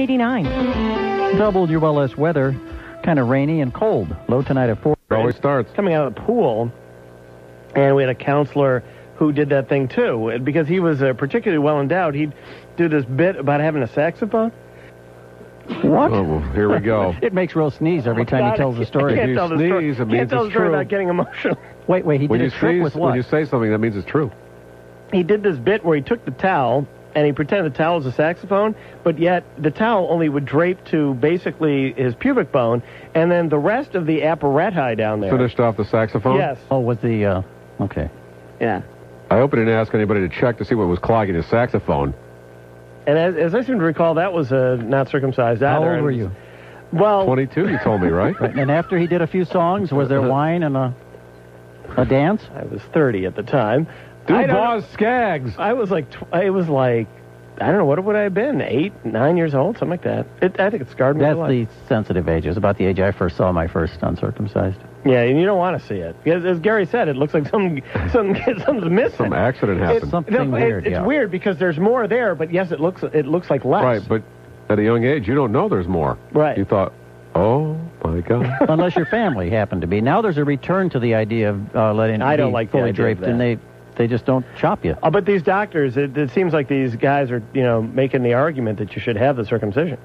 89. WLS weather, kind of rainy and cold. Low tonight at 4. It always starts. Coming out of the pool, and we had a counselor who did that thing too. Because he was particularly well endowed, he'd do this bit about having a saxophone. What? Oh, well, here we go. It makes Real sneeze every time he tells the story. If you sneeze, it means tell the it's story true. without getting emotional. Wait, he When did you a trick sneeze, with what? when you say something, that means it's true. He did this bit where he took the towel, and he pretended the towel was a saxophone, but yet the towel only would drape to basically his pubic bone, and then the rest of the apparati down there. Finished off the saxophone? Yes. Oh, was the, okay. Yeah. I hope he didn't ask anybody to check to see what was clogging his saxophone. And as I seem to recall, that was not circumcised either. How old were you? Well, 22, you told me, right? Right. And after he did a few songs, was there wine and a dance? I was 30 at the time. Boss Skaggs. I was like, I don't know, what would I have been? 8, 9 years old, something like that. I think it scarred me. That's the sensitive age. It was about the age I first saw my first uncircumcised. Yeah, and you don't want to see it. As Gary said, it looks like something's missing. Some accident happened. Something weird, It's weird because there's more there, but yes, it looks like less. Right, but at a young age, you don't know there's more. Right. You thought, oh, my God. Unless your family happened to be. Now there's a return to the idea of letting I it don't be like the fully idea of draped, and they just don't chop you. But these doctors, it seems like these guys are, making the argument that you should have the circumcision.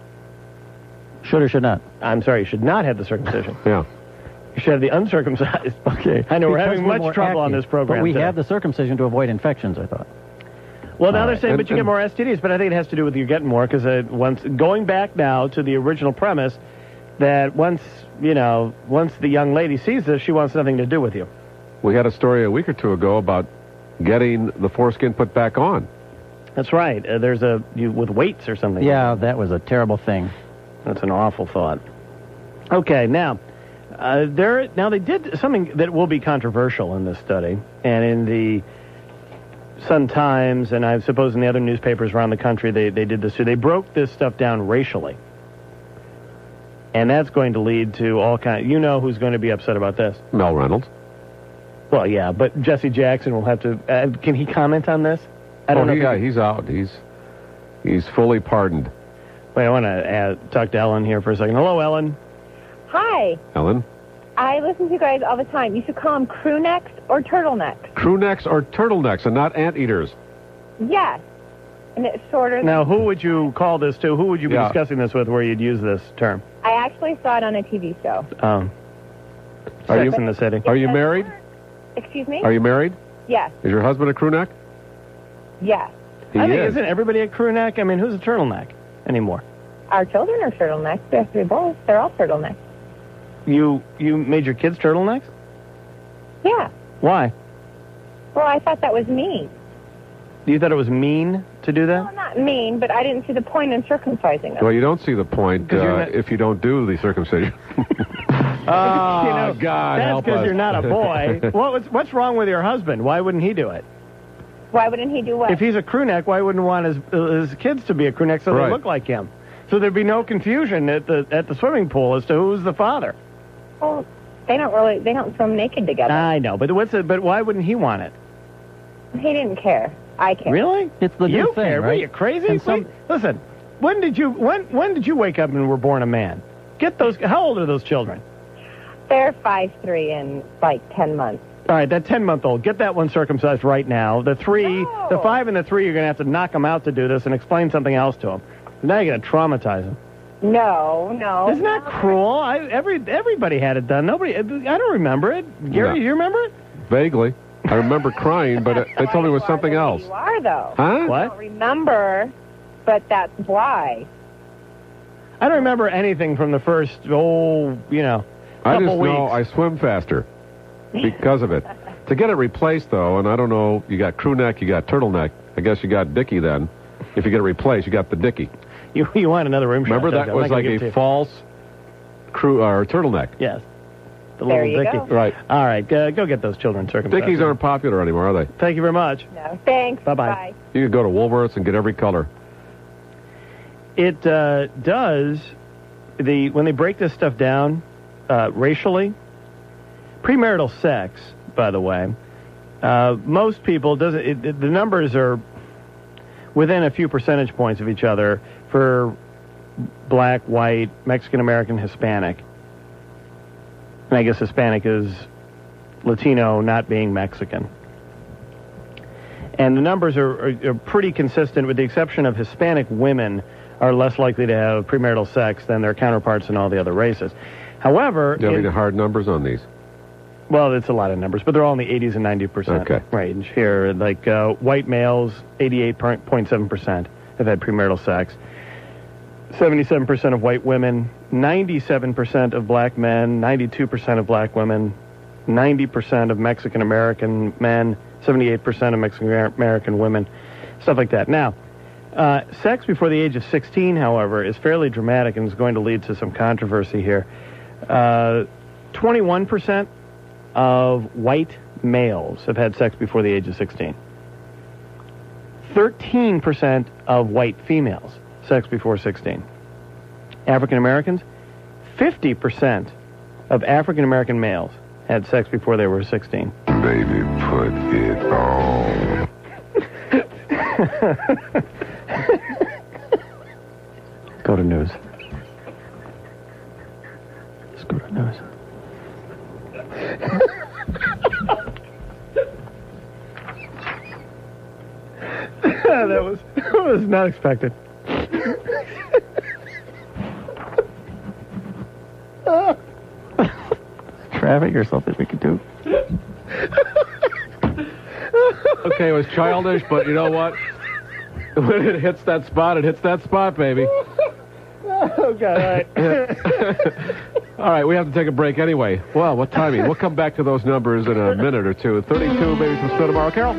Should or should not? I'm sorry, you should not have the circumcision. Yeah. You should have the uncircumcised. Okay. I know we're Because having much trouble on this program But we today. have the circumcision to avoid infections, I thought. Well, now they're saying, And- but you get more STDs, but I think it has to do with you getting more, because going back now to the original premise, that once the young lady sees this, she wants nothing to do with you. We had a story a week or two ago about getting the foreskin put back on. That's right. There's with weights or something. Yeah, that was a terrible thing. That's an awful thought. Okay, now, they did something that will be controversial in this study, and in the Sun-Times, and I suppose in the other newspapers around the country, they did this too. They broke this stuff down racially. And that's going to lead to all kinds. You know who's going to be upset about this? Mel Reynolds. Well, yeah, but Jesse Jackson will have to. Can he comment on this? I don't know. He's out. He's fully pardoned. Wait, I want to talk to Ellen here for a second. Hello, Ellen. Hi. Ellen? I listen to you guys all the time. You should call them crew necks or turtlenecks. Crew necks or turtlenecks, and not anteaters. Yes. And it's shorter. Now, who would you call this to? Who would you be discussing this with where you'd use this term? I actually saw it on a TV show. Sex in the City. Are you married? Excuse me? Are you married? Yes. Is your husband a crew neck? Yes. He I think, is. isn't everybody a crew neck? I mean, who's a turtleneck anymore? Our children are turtlenecks. They have to be both. They're all turtlenecks. You made your kids turtlenecks? Yeah. Why? Well, I thought that was mean. You thought it was mean to do that? Well, not mean, but I didn't see the point in circumcising them. Well, you don't see the point if you don't do the circumcision. God, that's help because us. you're not a boy. What's wrong with your husband? Why wouldn't he do it? Why wouldn't he do what? If he's a crew neck, why wouldn't he want his kids to be a crew neck so they look like him? So there'd be no confusion at the swimming pool as to who's the father. Well, they don't swim naked together. I know, but why wouldn't he want it? He didn't care. I care. Really? It's the new you thing, care? right? Are you crazy? Listen, when did you wake up and were born a man? How old are those children? They're 5'3" and like 10 months. All right, that 10-month-old, get that one circumcised right now. The 5 and the 3, you're going to have to knock them out to do this and explain something else to them. Now you're going to traumatize them. No. Isn't that cruel? Everybody had it done. I don't remember it. Gary, you remember it? Vaguely. I remember crying, but they told me it was something else. You are, though. Huh? What? I don't remember, but that's why. I don't remember anything from the first, I couple just weeks. know I swim faster because of it. To get it replaced, though, and I don't know, you got crew neck, you got turtleneck. I guess you got Dickie then. If you get it replaced, you got the Dickie. You want another rim shot? Remember don't that you? was like a false crew or turtleneck. Yes. The There little you Dickie. go. Right. All right, go get those children circumcised. Dickies aren't popular anymore, are they? Thank you very much. No. Thanks. Bye-bye. Bye. You could go to Woolworths and get every color. It does, when they break this stuff down racially, premarital sex, by the way, most people, the numbers are within a few percentage points of each other for black, white, Mexican-American, Hispanic. And I guess Hispanic is Latino not being Mexican. And the numbers are pretty consistent, with the exception of Hispanic women are less likely to have premarital sex than their counterparts in all the other races. However... Do you have any hard numbers on these? Well, it's a lot of numbers, but they're all in the 80s and 90% range here. Like white males, 88.7% have had premarital sex. 77% of white women, 97% of black men, 92% of black women, 90% of Mexican-American men, 78% of Mexican-American women, stuff like that. Now, sex before the age of 16, however, is fairly dramatic and is going to lead to some controversy here. 21% of white males have had sex before the age of 16. 13% of white females, sex before 16. African Americans, 50% of African American males had sex before they were 16. Baby, put it on. Go to news. Let's go to news. that was not expected. Traffic or something we could do. Okay, it was childish, but you know what? When it hits that spot, it hits that spot, baby. Oh, God, all right. All right, we have to take a break anyway. Well, what timing? We'll come back to those numbers in a minute or two. 32, maybe some snow tomorrow. Carol?